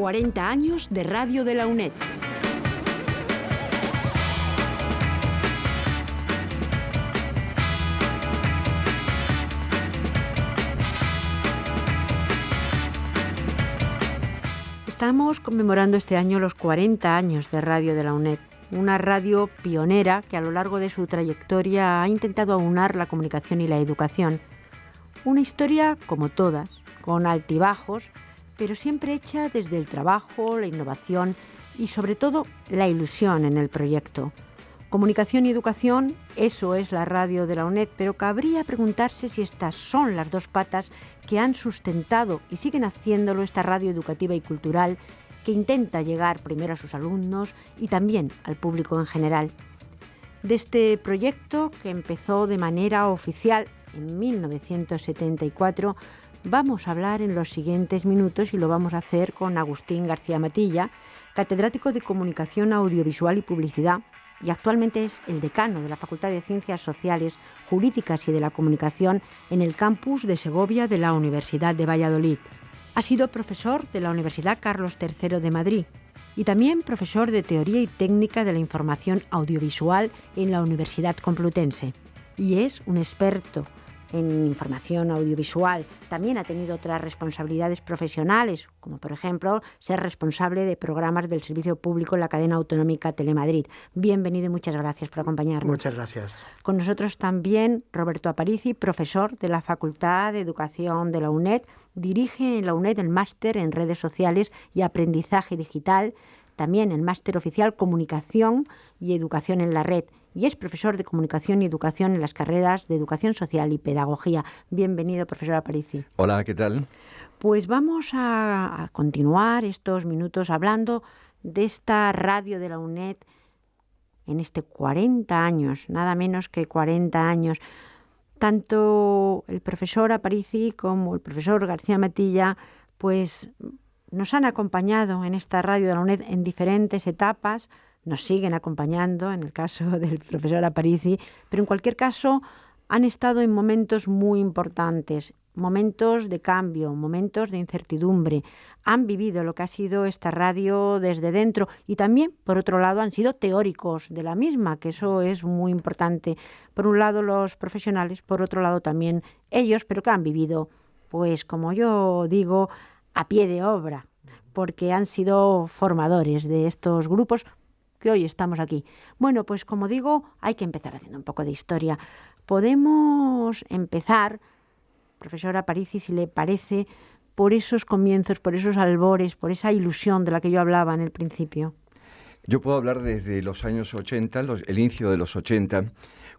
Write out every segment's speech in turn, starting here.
40 años de Radio de la UNED. Estamos conmemorando este año los 40 años de Radio de la UNED, una radio pionera que a lo largo de su trayectoria ha intentado aunar la comunicación y la educación. Una historia como todas, con altibajos, pero siempre hecha desde el trabajo, la innovación y sobre todo la ilusión en el proyecto. Comunicación y educación, eso es la radio de la UNED, pero cabría preguntarse si estas son las dos patas que han sustentado y siguen haciéndolo esta radio educativa y cultural que intenta llegar primero a sus alumnos y también al público en general. De este proyecto, que empezó de manera oficial en 1974, vamos a hablar en los siguientes minutos y lo vamos a hacer con Agustín García Matilla, catedrático de Comunicación Audiovisual y Publicidad, y actualmente es el decano de la Facultad de Ciencias Sociales, Jurídicas y de la Comunicación en el campus de Segovia de la Universidad de Valladolid. Ha sido profesor de la Universidad Carlos III de Madrid y también profesor de Teoría y Técnica de la Información Audiovisual en la Universidad Complutense. Y es un experto en información audiovisual. También ha tenido otras responsabilidades profesionales, como por ejemplo ser responsable de programas del servicio público en la cadena autonómica Telemadrid. Bienvenido y muchas gracias por acompañarnos. Muchas gracias. Con nosotros también Roberto Aparici, profesor de la Facultad de Educación de la UNED. Dirige en la UNED el máster en redes sociales y aprendizaje digital, también el máster oficial Comunicación y Educación en la Red. Y es profesor de Comunicación y Educación en las carreras de Educación Social y Pedagogía. Bienvenido, profesor Aparici. Hola, ¿qué tal? Pues vamos a continuar estos minutos hablando de esta radio de la UNED en este 40 años, nada menos que 40 años. Tanto el profesor Aparici como el profesor García Matilla, pues nos han acompañado en esta radio de la UNED en diferentes etapas. Nos siguen acompañando, en el caso del profesor Aparici, pero en cualquier caso han estado en momentos muy importantes, momentos de cambio, momentos de incertidumbre. Han vivido lo que ha sido esta radio desde dentro y también, por otro lado, han sido teóricos de la misma, que eso es muy importante. Por un lado los profesionales, por otro lado también ellos, pero que han vivido, pues como yo digo, a pie de obra, porque han sido formadores de estos grupos que hoy estamos aquí. Bueno, pues como digo, hay que empezar haciendo un poco de historia. Podemos empezar, profesora Aparici, si le parece, por esos comienzos, por esos albores, por esa ilusión de la que yo hablaba en el principio. Yo puedo hablar desde los años 80, el inicio de los 80,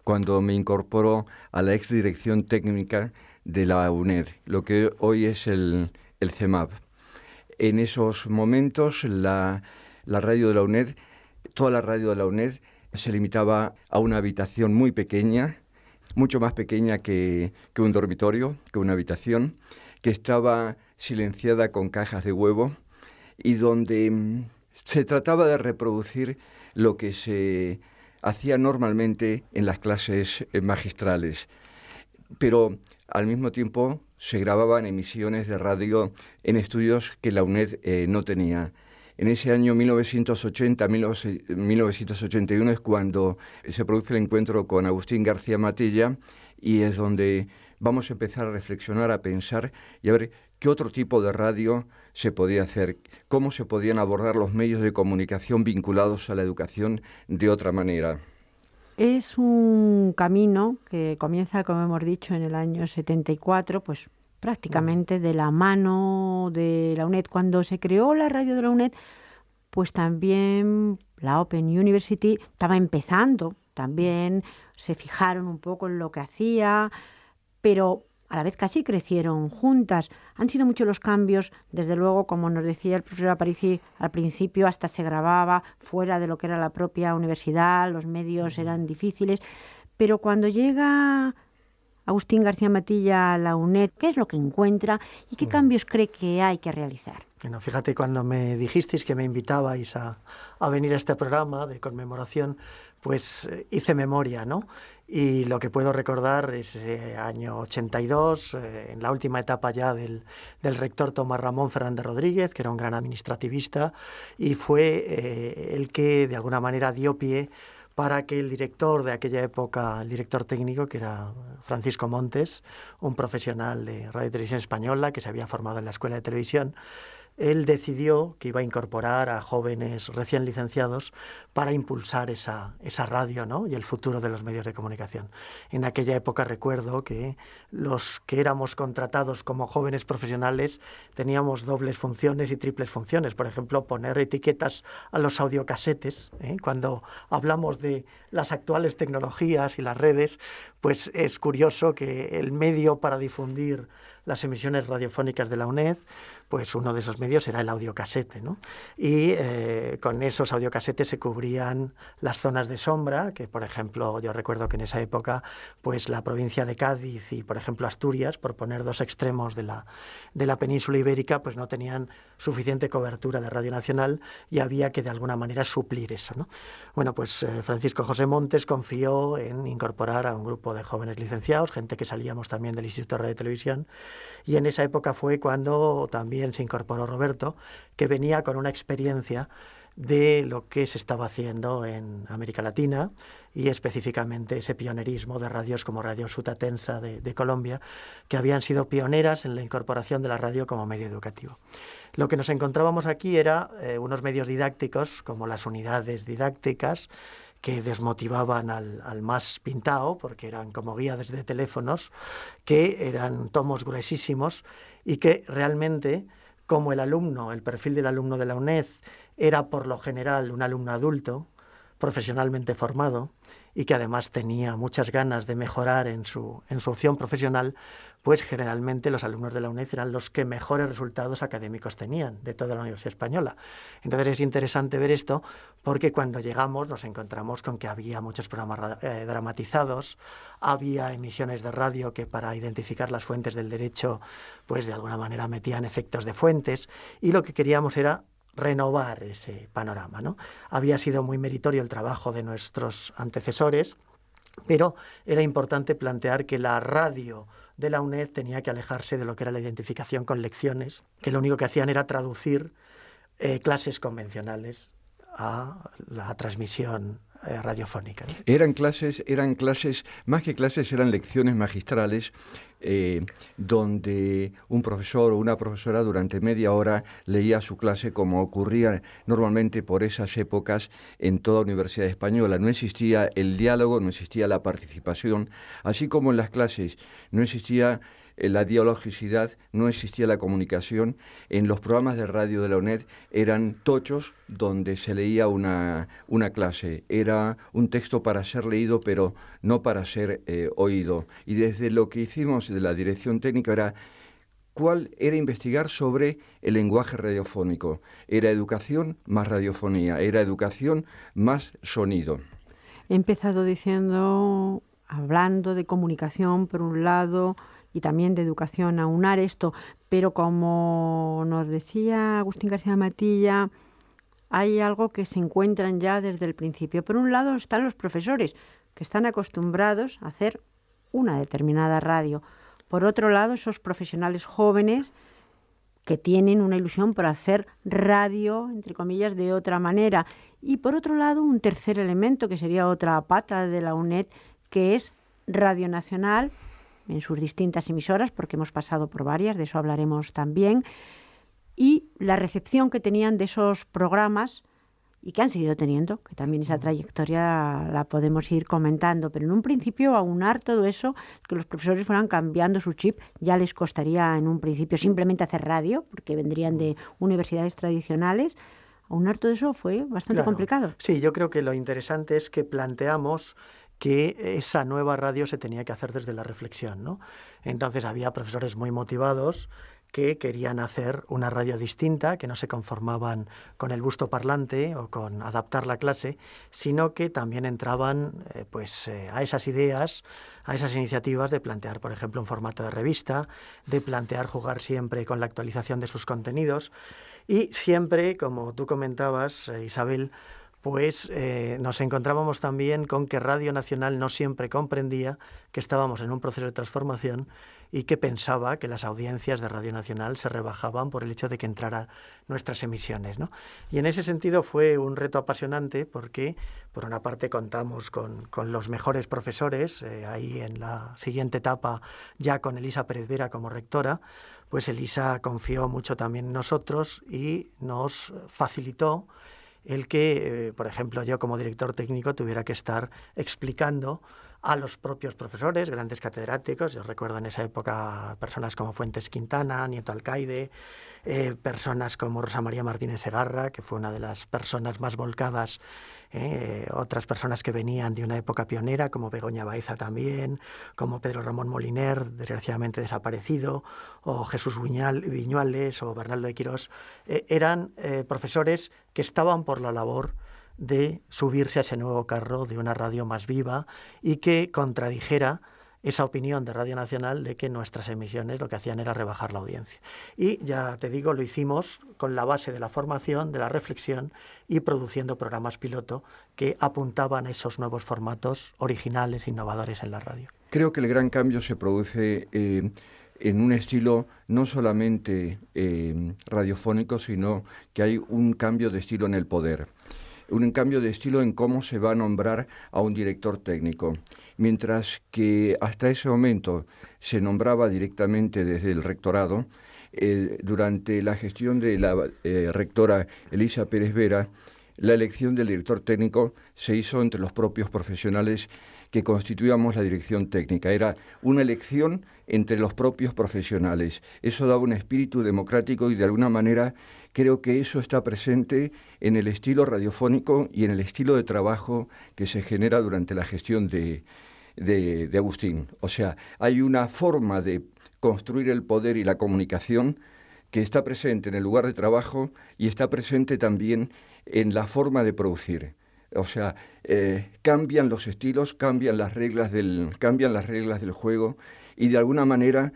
cuando me incorporó a la exdirección técnica de la UNED, lo que hoy es el CEMAP. En esos momentos, la radio de la UNED, toda la radio de la UNED se limitaba a una habitación muy pequeña, mucho más pequeña que un dormitorio, que una habitación, que estaba silenciada con cajas de huevo y donde se trataba de reproducir lo que se hacía normalmente en las clases magistrales. Pero al mismo tiempo se grababan emisiones de radio en estudios que la UNED no tenía. En ese año 1980-1981 es cuando se produce el encuentro con Agustín García Matilla y es donde vamos a empezar a reflexionar, a pensar y a ver qué otro tipo de radio se podía hacer, cómo se podían abordar los medios de comunicación vinculados a la educación de otra manera. Es un camino que comienza, como hemos dicho, en el año 74, pues prácticamente de la mano de la UNED. Cuando se creó la radio de la UNED, pues también la Open University estaba empezando, también se fijaron un poco en lo que hacía, pero a la vez casi crecieron juntas. Han sido muchos los cambios, desde luego, como nos decía el profesor Aparici al principio, hasta se grababa fuera de lo que era la propia universidad, los medios eran difíciles, pero cuando llega Agustín García Matilla a la UNED, ¿qué es lo que encuentra y qué cambios cree que hay que realizar? Bueno, fíjate, cuando me dijisteis que me invitabais a venir a este programa de conmemoración, pues hice memoria, ¿no? Y lo que puedo recordar es año 82, en la última etapa ya del rector Tomás Ramón Fernández Rodríguez, que era un gran administrativista, y fue el que de alguna manera dio pie para que el director de aquella época, el director técnico, que era Francisco Montes, un profesional de Radio y Televisión Española que se había formado en la Escuela de Televisión, él decidió que iba a incorporar a jóvenes recién licenciados para impulsar esa radio, ¿no?, y el futuro de los medios de comunicación. En aquella época recuerdo que los que éramos contratados como jóvenes profesionales teníamos dobles funciones y triples funciones. Por ejemplo, poner etiquetas a los audiocasetes. Cuando hablamos de las actuales tecnologías y las redes, pues es curioso que el medio para difundir las emisiones radiofónicas de la UNED, pues uno de esos medios era el audiocasete, ¿no? Y con esos audiocasetes se cubrían las zonas de sombra, que por ejemplo yo recuerdo que en esa época pues la provincia de Cádiz y por ejemplo Asturias, por poner dos extremos de la península ibérica, pues no tenían suficiente cobertura de Radio Nacional y había que de alguna manera suplir eso, ¿no? Bueno, pues Francisco José Montes confió en incorporar a un grupo de jóvenes licenciados, gente que salíamos también del Instituto de Radio y Televisión, y en esa época fue cuando también se incorporó Roberto, que venía con una experiencia de lo que se estaba haciendo en América Latina y específicamente ese pionerismo de radios como Radio Sutatensa de Colombia, que habían sido pioneras en la incorporación de la radio como medio educativo. Lo que nos encontrábamos aquí era unos medios didácticos como las unidades didácticas, que desmotivaban al más pintado, porque eran como guías de teléfonos, que eran tomos gruesísimos y que realmente, como el perfil del alumno de la UNED era por lo general un alumno adulto, profesionalmente formado, y que además tenía muchas ganas de mejorar en su opción profesional, pues generalmente los alumnos de la UNED eran los que mejores resultados académicos tenían de toda la Universidad Española. Entonces es interesante ver esto porque cuando llegamos nos encontramos con que había muchos programas dramatizados, había emisiones de radio que para identificar las fuentes del derecho pues de alguna manera metían efectos de fuentes, y lo que queríamos era renovar ese panorama, ¿no? Había sido muy meritorio el trabajo de nuestros antecesores, pero era importante plantear que la radio de la UNED tenía que alejarse de lo que era la identificación con lecciones, que lo único que hacían era traducir clases convencionales a la transmisión radiofónica, ¿no? Eran clases, más que clases, eran lecciones magistrales, donde un profesor o una profesora durante media hora leía su clase, como ocurría normalmente por esas épocas en toda universidad española. No existía el diálogo, no existía la participación, así como en las clases no existía la dialogicidad, no existía la comunicación. En los programas de radio de la UNED eran tochos donde se leía una clase. Era un texto para ser leído, pero no para ser oído. Y desde lo que hicimos de la dirección técnica era investigar sobre el lenguaje radiofónico. Era educación más radiofonía, era educación más sonido. He empezado hablando de comunicación por un lado y también de educación, aunar esto, pero como nos decía Agustín García Matilla, hay algo que se encuentran ya desde el principio. Por un lado están los profesores, que están acostumbrados a hacer una determinada radio. Por otro lado, esos profesionales jóvenes que tienen una ilusión por hacer radio, entre comillas, de otra manera. Y por otro lado, un tercer elemento, que sería otra pata de la UNED, que es Radio Nacional, en sus distintas emisoras, porque hemos pasado por varias, de eso hablaremos también, y la recepción que tenían de esos programas y que han seguido teniendo, que también esa trayectoria la podemos ir comentando, pero en un principio aunar todo eso, que los profesores fueran cambiando su chip, ya les costaría en un principio simplemente hacer radio, porque vendrían de universidades tradicionales. Aunar todo eso fue bastante complicado. Sí, yo creo que lo interesante es que planteamos que esa nueva radio se tenía que hacer desde la reflexión, ¿no? Entonces había profesores muy motivados que querían hacer una radio distinta, que no se conformaban con el busto parlante o con adaptar la clase, sino que también entraban a esas ideas, a esas iniciativas de plantear, por ejemplo, un formato de revista, de plantear jugar siempre con la actualización de sus contenidos y siempre, como tú comentabas, Isabel, pues nos encontrábamos también con que Radio Nacional no siempre comprendía que estábamos en un proceso de transformación y que pensaba que las audiencias de Radio Nacional se rebajaban por el hecho de que entraran nuestras emisiones, ¿no? Y en ese sentido fue un reto apasionante porque, por una parte, contamos con los mejores profesores, ahí en la siguiente etapa ya con Elisa Pérez Vera como rectora, pues Elisa confió mucho también en nosotros y nos facilitó el que, por ejemplo, yo como director técnico tuviera que estar explicando a los propios profesores, grandes catedráticos. Yo recuerdo en esa época personas como Fuentes Quintana, Nieto Alcaide, personas como Rosa María Martínez Segarra, que fue una de las personas más volcadas, otras personas que venían de una época pionera, como Begoña Baeza también, como Pedro Ramón Moliner, desgraciadamente desaparecido, o Jesús Viñuales, o Bernardo de Quirós, eran profesores que estaban por la labor de subirse a ese nuevo carro de una radio más viva y que contradijera esa opinión de Radio Nacional de que nuestras emisiones lo que hacían era rebajar la audiencia. Y ya te digo, lo hicimos con la base de la formación, de la reflexión y produciendo programas piloto que apuntaban a esos nuevos formatos originales, innovadores en la radio. Creo que el gran cambio se produce en un estilo no solamente radiofónico, sino que hay un cambio de estilo en el poder. Un cambio de estilo en cómo se va a nombrar a un director técnico. Mientras que hasta ese momento se nombraba directamente desde el rectorado, durante la gestión de la rectora Elisa Pérez Vera, la elección del director técnico se hizo entre los propios profesionales que constituíamos la dirección técnica. Era una elección entre los propios profesionales. Eso daba un espíritu democrático y de alguna manera creo que eso está presente en el estilo radiofónico y en el estilo de trabajo que se genera durante la gestión de Agustín. O sea, hay una forma de construir el poder y la comunicación que está presente en el lugar de trabajo y está presente también en la forma de producir. O sea, cambian los estilos, cambian las reglas del juego y de alguna manera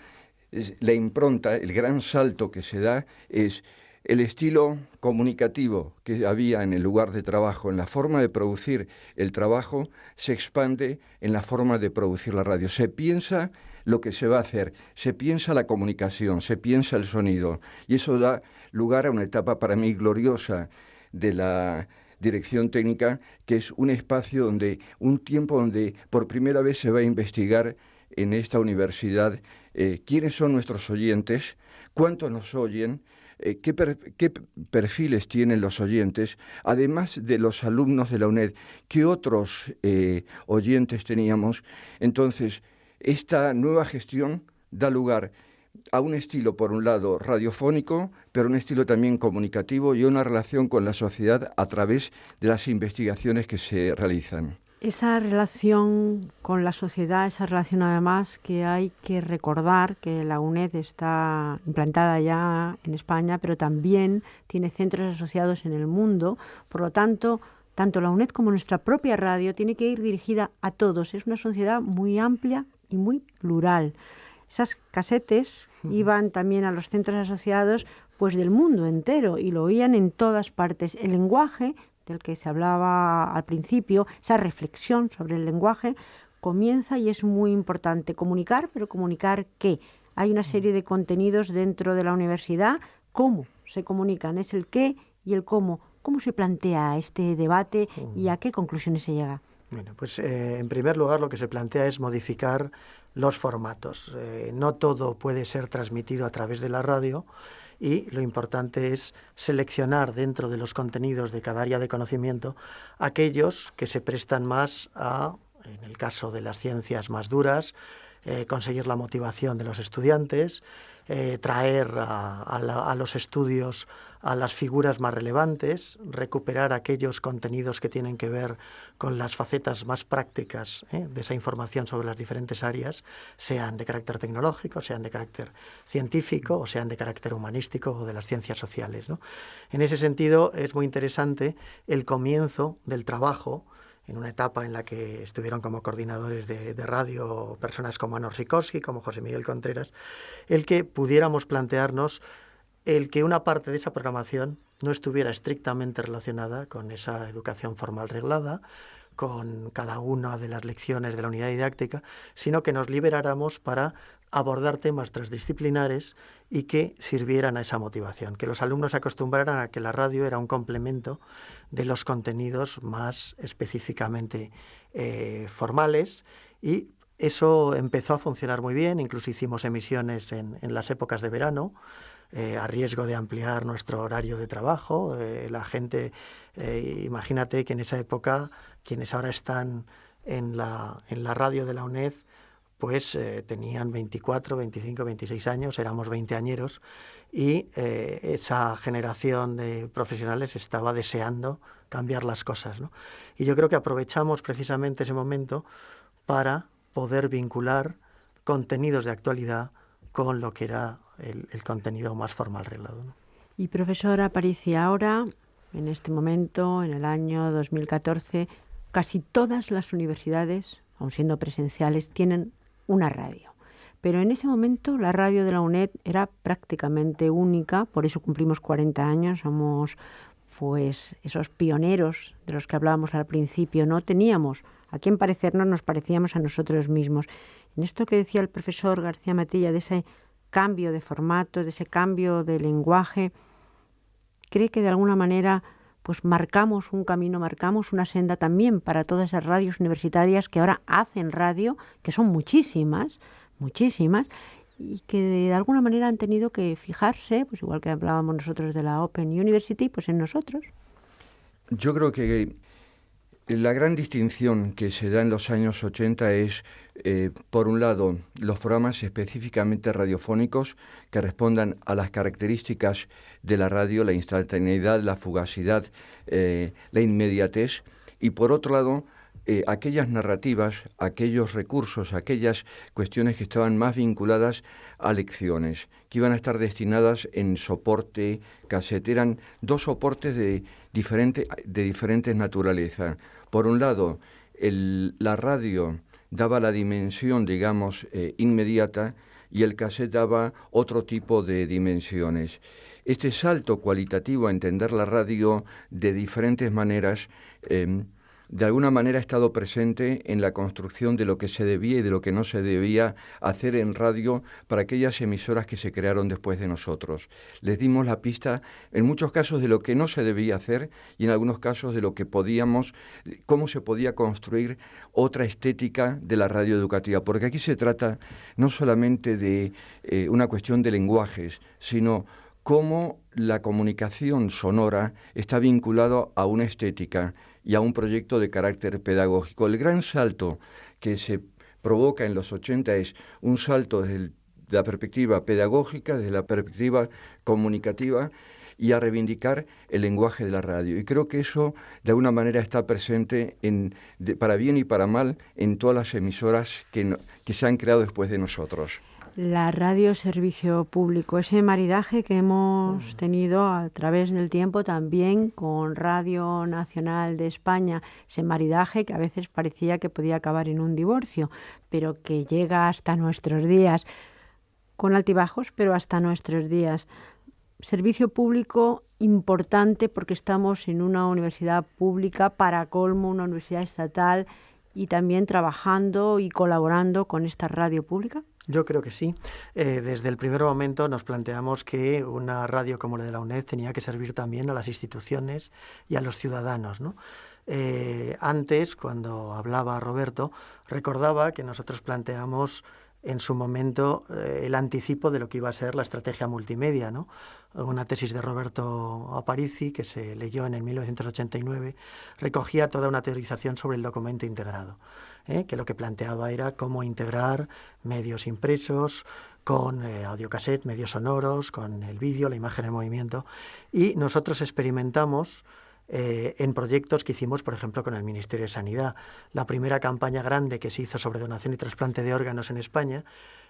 la impronta, el gran salto que se da es el estilo comunicativo que había en el lugar de trabajo, en la forma de producir el trabajo, se expande en la forma de producir la radio. Se piensa lo que se va a hacer, se piensa la comunicación, se piensa el sonido, y eso da lugar a una etapa para mí gloriosa de la dirección técnica, que es un espacio donde, un tiempo donde por primera vez se va a investigar en esta universidad quiénes son nuestros oyentes, cuántos nos oyen, qué perfiles tienen los oyentes, además de los alumnos de la UNED, qué otros oyentes teníamos. Entonces, esta nueva gestión da lugar a un estilo, por un lado, radiofónico, pero un estilo también comunicativo y una relación con la sociedad a través de las investigaciones que se realizan. Esa relación con la sociedad, esa relación además que hay que recordar que la UNED está implantada ya en España, pero también tiene centros asociados en el mundo. Por lo tanto, tanto la UNED como nuestra propia radio tiene que ir dirigida a todos. Es una sociedad muy amplia y muy plural. Esas casetes iban también a los centros asociados pues del mundo entero y lo oían en todas partes. El lenguaje del que se hablaba al principio, esa reflexión sobre el lenguaje, comienza y es muy importante. Comunicar, pero ¿comunicar qué? Hay una serie de contenidos dentro de la universidad. ¿Cómo se comunican? Es el qué y el cómo. ¿Cómo se plantea este debate y a qué conclusiones se llega? Bueno, pues en primer lugar lo que se plantea es modificar los formatos. No todo puede ser transmitido a través de la radio y lo importante es seleccionar dentro de los contenidos de cada área de conocimiento aquellos que se prestan más a, en el caso de las ciencias más duras, conseguir la motivación de los estudiantes, traer a los estudios a las figuras más relevantes, recuperar aquellos contenidos que tienen que ver con las facetas más prácticas de esa información sobre las diferentes áreas, sean de carácter tecnológico, sean de carácter científico o sean de carácter humanístico o de las ciencias sociales, ¿no? En ese sentido es muy interesante el comienzo del trabajo en una etapa en la que estuvieron como coordinadores de radio personas como Anor Sikorski, como José Miguel Contreras, el que pudiéramos plantearnos el que una parte de esa programación no estuviera estrictamente relacionada con esa educación formal reglada, con cada una de las lecciones de la unidad didáctica, sino que nos liberáramos para abordar temas transdisciplinares y que sirvieran a esa motivación, que los alumnos se acostumbraran a que la radio era un complemento de los contenidos más específicamente formales, y eso empezó a funcionar muy bien. Incluso hicimos emisiones en las épocas de verano, a riesgo de ampliar nuestro horario de trabajo. La gente, imagínate que en esa época, quienes ahora están en la radio de la UNED, pues tenían 24, 25, 26 años, éramos veinteañeros, y esa generación de profesionales estaba deseando cambiar las cosas, ¿no? Y yo creo que aprovechamos precisamente ese momento para poder vincular contenidos de actualidad con lo que era el contenido más formal reglado, ¿no? Y profesora Aparici, ahora, en este momento, en el año 2014, casi todas las universidades, aun siendo presenciales, tienen una radio. Pero en ese momento la radio de la UNED era prácticamente única, por eso cumplimos 40 años, somos pues esos pioneros de los que hablábamos al principio. No teníamos a quién parecernos, nos parecíamos a nosotros mismos. En esto que decía el profesor García Matilla, de ese cambio de formato, de ese cambio de lenguaje, ¿cree que de alguna manera pues marcamos un camino, marcamos una senda también para todas esas radios universitarias que ahora hacen radio, que son muchísimas, y que de alguna manera han tenido que fijarse, pues igual que hablábamos nosotros de la Open University, pues en nosotros? Yo creo que la gran distinción que se da en los años 80 es, por un lado, los programas específicamente radiofónicos que respondan a las características de la radio, la instantaneidad, la fugacidad, la inmediatez, y por otro lado, aquellas narrativas, aquellos recursos, aquellas cuestiones que estaban más vinculadas a lecciones, que iban a estar destinadas en soporte, cassette. Eran dos soportes de diferentes naturalezas. Por un lado, la radio daba la dimensión, digamos, inmediata, y el cassette daba otro tipo de dimensiones. Este salto cualitativo a entender la radio de diferentes maneras, de alguna manera ha estado presente en la construcción de lo que se debía y de lo que no se debía hacer en radio para aquellas emisoras que se crearon después de nosotros. Les dimos la pista, en muchos casos, de lo que no se debía hacer, y en algunos casos de lo que podíamos, cómo se podía construir otra estética de la radio educativa. Porque aquí se trata no solamente de una cuestión de lenguajes, sino cómo la comunicación sonora está vinculada a una estética y a un proyecto de carácter pedagógico. El gran salto que se provoca en los 80 es un salto desde la perspectiva pedagógica, desde la perspectiva comunicativa, y a reivindicar el lenguaje de la radio. Y creo que eso, de alguna manera, está presente, para bien y para mal, en todas las emisoras que se han creado después de nosotros. La radio servicio público, ese maridaje que hemos tenido a través del tiempo también con Radio Nacional de España, ese maridaje que a veces parecía que podía acabar en un divorcio, pero que llega hasta nuestros días, con altibajos, pero hasta nuestros días. Servicio público importante porque estamos en una universidad pública, para colmo una universidad estatal, y también trabajando y colaborando con esta radio pública. Yo creo que sí. Desde el primer momento nos planteamos que una radio como la de la UNED tenía que servir también a las instituciones y a los ciudadanos, ¿no? Antes, cuando hablaba Roberto, recordaba que nosotros planteamos en su momento el anticipo de lo que iba a ser la estrategia multimedia, ¿no? Una tesis de Roberto Aparici, que se leyó en el 1989, recogía toda una teorización sobre el documento integrado, que lo que planteaba era cómo integrar medios impresos con audiocassette, medios sonoros, con el vídeo, la imagen en movimiento, y nosotros experimentamos en proyectos que hicimos, por ejemplo, con el Ministerio de Sanidad. La primera campaña grande que se hizo sobre donación y trasplante de órganos en España,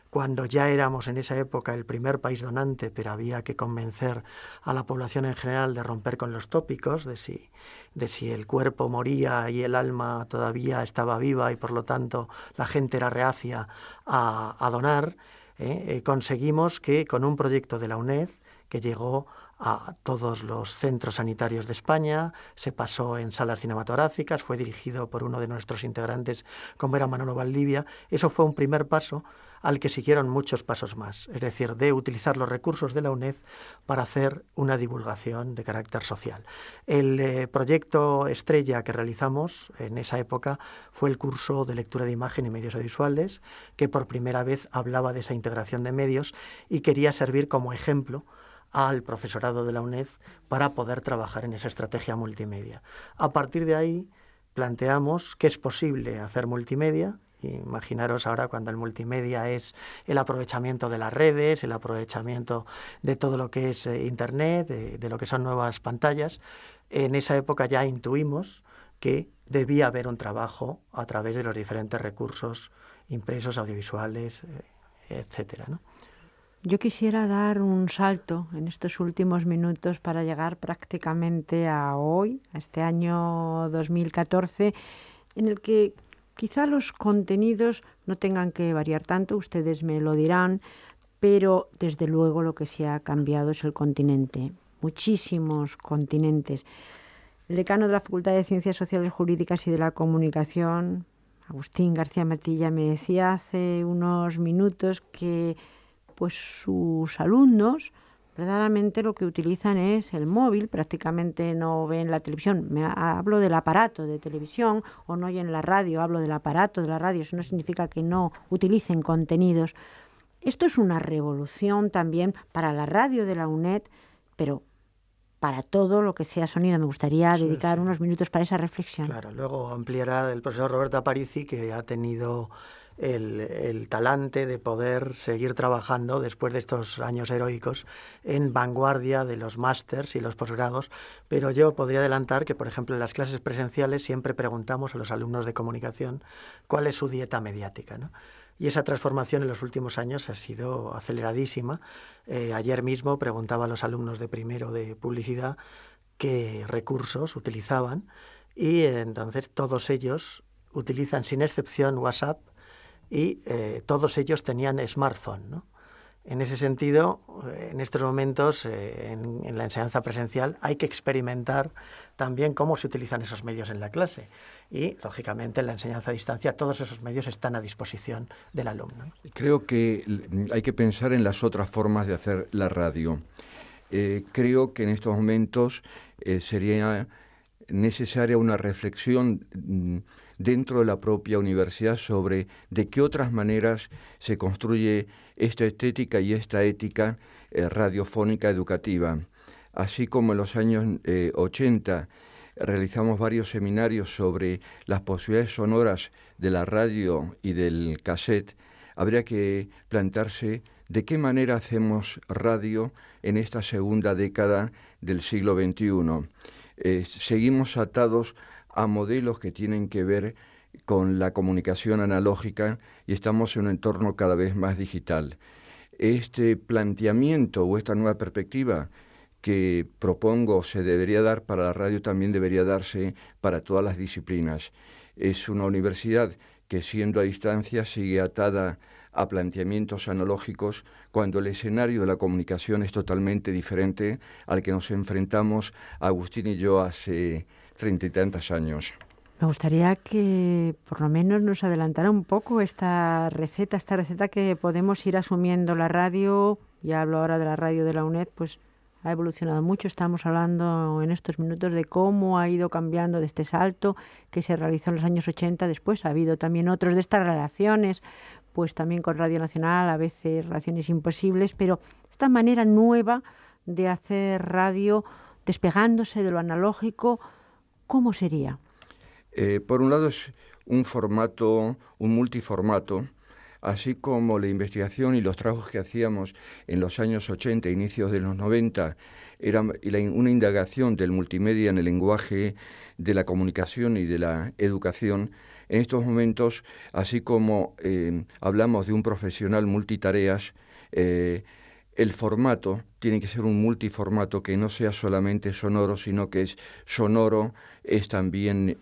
cuando ya éramos en esa época el primer país donante, pero había que convencer a la población en general de romper con los tópicos, de si el cuerpo moría y el alma todavía estaba viva y por lo tanto la gente era reacia a donar, conseguimos que con un proyecto de la UNED, que llegó a todos los centros sanitarios de España, se pasó en salas cinematográficas, fue dirigido por uno de nuestros integrantes, como era Manolo Valdivia. Eso fue un primer paso al que siguieron muchos pasos más, es decir, de utilizar los recursos de la UNED para hacer una divulgación de carácter social. El proyecto estrella que realizamos en esa época fue el curso de lectura de imagen y medios audiovisuales, que por primera vez hablaba de esa integración de medios y quería servir como ejemplo al profesorado de la UNED para poder trabajar en esa estrategia multimedia. A partir de ahí planteamos que es posible hacer multimedia. Imaginaros ahora cuando el multimedia es el aprovechamiento de las redes, el aprovechamiento de todo lo que es Internet, de lo que son nuevas pantallas. En esa época ya intuimos que debía haber un trabajo a través de los diferentes recursos impresos, audiovisuales, etcétera, ¿no? Yo quisiera dar un salto en estos últimos minutos para llegar prácticamente a hoy, a este año 2014, en el que quizá los contenidos no tengan que variar tanto, ustedes me lo dirán, pero desde luego lo que se ha cambiado es el continente, muchísimos continentes. El decano de la Facultad de Ciencias Sociales, Jurídicas y de la Comunicación, Agustín García Matilla, me decía hace unos minutos que pues sus alumnos verdaderamente lo que utilizan es el móvil, prácticamente no ven la televisión. Hablo del aparato de televisión o no oyen la radio, hablo del aparato de la radio. Eso no significa que no utilicen contenidos. Esto es una revolución también para la radio de la UNED, pero para todo lo que sea sonido. Me gustaría dedicar unos minutos para esa reflexión. Claro, luego ampliará el profesor Roberto Aparici, que ha tenido el talante de poder seguir trabajando después de estos años heroicos en vanguardia de los másters y los posgrados, pero yo podría adelantar que, por ejemplo, en las clases presenciales siempre preguntamos a los alumnos de comunicación cuál es su dieta mediática, ¿no? Y esa transformación en los últimos años ha sido aceleradísima. Ayer mismo preguntaba a los alumnos de primero de publicidad qué recursos utilizaban y entonces todos ellos utilizan sin excepción WhatsApp y todos ellos tenían smartphone, ¿no? En ese sentido, en estos momentos, en la enseñanza presencial, hay que experimentar también cómo se utilizan esos medios en la clase. Y, lógicamente, en la enseñanza a distancia, todos esos medios están a disposición del alumno. Creo que hay que pensar en las otras formas de hacer la radio. Creo que en estos momentos sería necesaria una reflexión dentro de la propia universidad sobre de qué otras maneras se construye esta estética y esta ética radiofónica educativa. Así como en los años 80 realizamos varios seminarios sobre las posibilidades sonoras de la radio y del cassette, habría que plantearse de qué manera hacemos radio en esta segunda década del siglo XXI. Seguimos atados a modelos que tienen que ver con la comunicación analógica y estamos en un entorno cada vez más digital. Este planteamiento o esta nueva perspectiva que propongo se debería dar para la radio también debería darse para todas las disciplinas. Es una universidad que, siendo a distancia, sigue atada a planteamientos analógicos cuando el escenario de la comunicación es totalmente diferente al que nos enfrentamos Agustín y yo hace 30 y tantos años. Me gustaría que por lo menos nos adelantara un poco esta receta que podemos ir asumiendo. La radio, ya hablo ahora de la radio de la UNED, pues ha evolucionado mucho. Estamos hablando en estos minutos de cómo ha ido cambiando de este salto que se realizó en los años 80. Después ha habido también otros de estas relaciones, pues también con Radio Nacional, a veces relaciones imposibles, pero esta manera nueva de hacer radio, despegándose de lo analógico, ¿cómo sería? Por un lado es un formato, un multiformato, así como la investigación y los trabajos que hacíamos en los años 80, inicios de los 90, era una indagación del multimedia en el lenguaje de la comunicación y de la educación. En estos momentos, así como hablamos de un profesional multitareas, el formato tiene que ser un multiformato que no sea solamente sonoro, sino que es sonoro, es también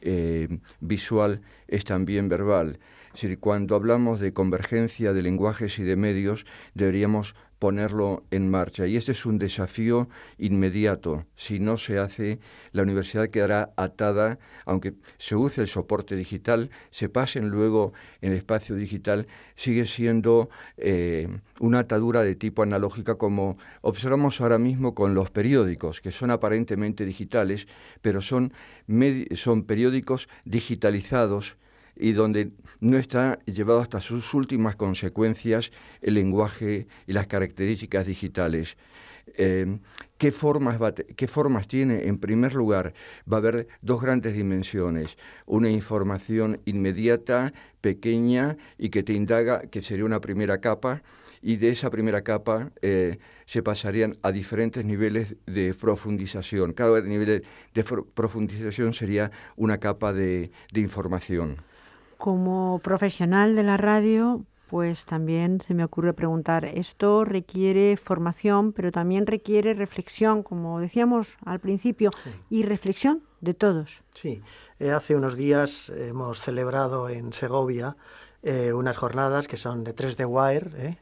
visual, es también verbal. Es decir, cuando hablamos de convergencia de lenguajes y de medios, deberíamos ponerlo en marcha. Y ese es un desafío inmediato. Si no se hace, la universidad quedará atada, aunque se use el soporte digital, se pasen luego en el espacio digital, sigue siendo una atadura de tipo analógica, como observamos ahora mismo con los periódicos, que son aparentemente digitales, pero son periódicos digitalizados, y donde no está llevado hasta sus últimas consecuencias el lenguaje y las características digitales. ¿Qué formas tiene? En primer lugar, va a haber dos grandes dimensiones. Una información inmediata, pequeña y que te indaga, que sería una primera capa, y de esa primera capa se pasarían a diferentes niveles de profundización. Cada nivel de profundización sería una capa de información. Como profesional de la radio, pues también se me ocurre preguntar, esto requiere formación, pero también requiere reflexión, como decíamos al principio, sí. Y reflexión de todos. Sí, hace unos días hemos celebrado en Segovia unas jornadas que son de 3D Wire,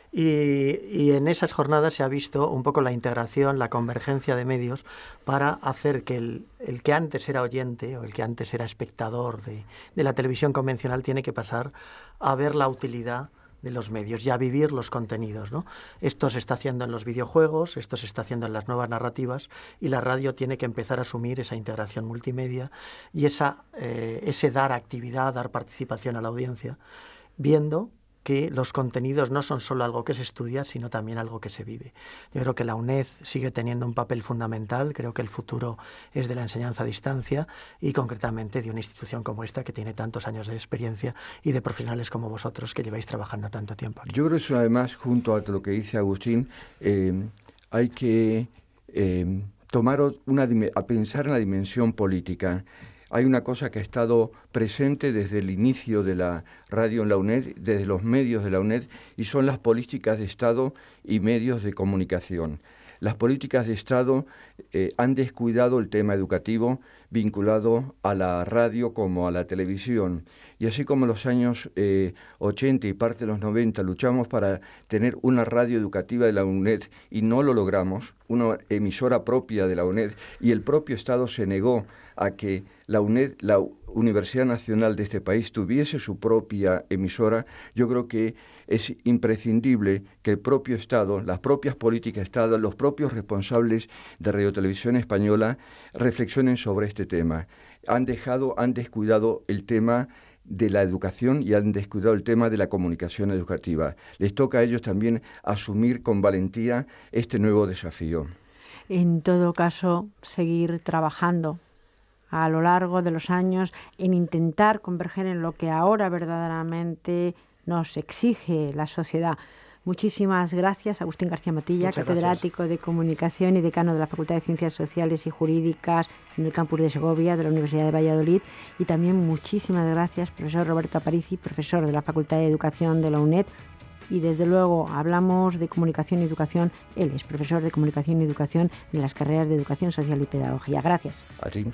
y en esas jornadas se ha visto un poco la integración, la convergencia de medios para hacer que el que antes era oyente o el que antes era espectador de la televisión convencional tiene que pasar a ver la utilidad de los medios y a vivir los contenidos, ¿no? Esto se está haciendo en los videojuegos, esto se está haciendo en las nuevas narrativas, y la radio tiene que empezar a asumir esa integración multimedia y ese dar actividad, dar participación a la audiencia, viendo que los contenidos no son solo algo que se estudia, sino también algo que se vive. Yo creo que la UNED sigue teniendo un papel fundamental, creo que el futuro es de la enseñanza a distancia y concretamente de una institución como esta que tiene tantos años de experiencia y de profesionales como vosotros que lleváis trabajando tanto tiempo aquí. Yo creo que eso, además, junto a lo que dice Agustín, hay que a pensar en la dimensión política. Hay una cosa que ha estado presente desde el inicio de la radio en la UNED, desde los medios de la UNED, y son las políticas de Estado y medios de comunicación. Las políticas de Estado han descuidado el tema educativo vinculado a la radio como a la televisión. Y así como en los años 80 y parte de los 90 luchamos para tener una radio educativa de la UNED y no lo logramos, una emisora propia de la UNED, y el propio Estado se negó a que la UNED, la Universidad Nacional de este país, tuviese su propia emisora, yo creo que es imprescindible que el propio Estado, las propias políticas de Estado, los propios responsables de Radio Televisión Española reflexionen sobre este tema. Han descuidado el tema de la educación y han descuidado el tema de la comunicación educativa. Les toca a ellos también asumir con valentía este nuevo desafío. En todo caso, seguir trabajando a lo largo de los años en intentar converger en lo que ahora verdaderamente nos exige la sociedad. Muchísimas gracias, Agustín García Matilla, catedrático de Comunicación y decano de la Facultad de Ciencias Sociales y Jurídicas en el campus de Segovia de la Universidad de Valladolid. Y también muchísimas gracias, profesor Roberto Aparici, profesor de la Facultad de Educación de la UNED. Y desde luego hablamos de comunicación y educación. Él es profesor de comunicación y educación en las carreras de educación social y pedagogía. Gracias. A ti.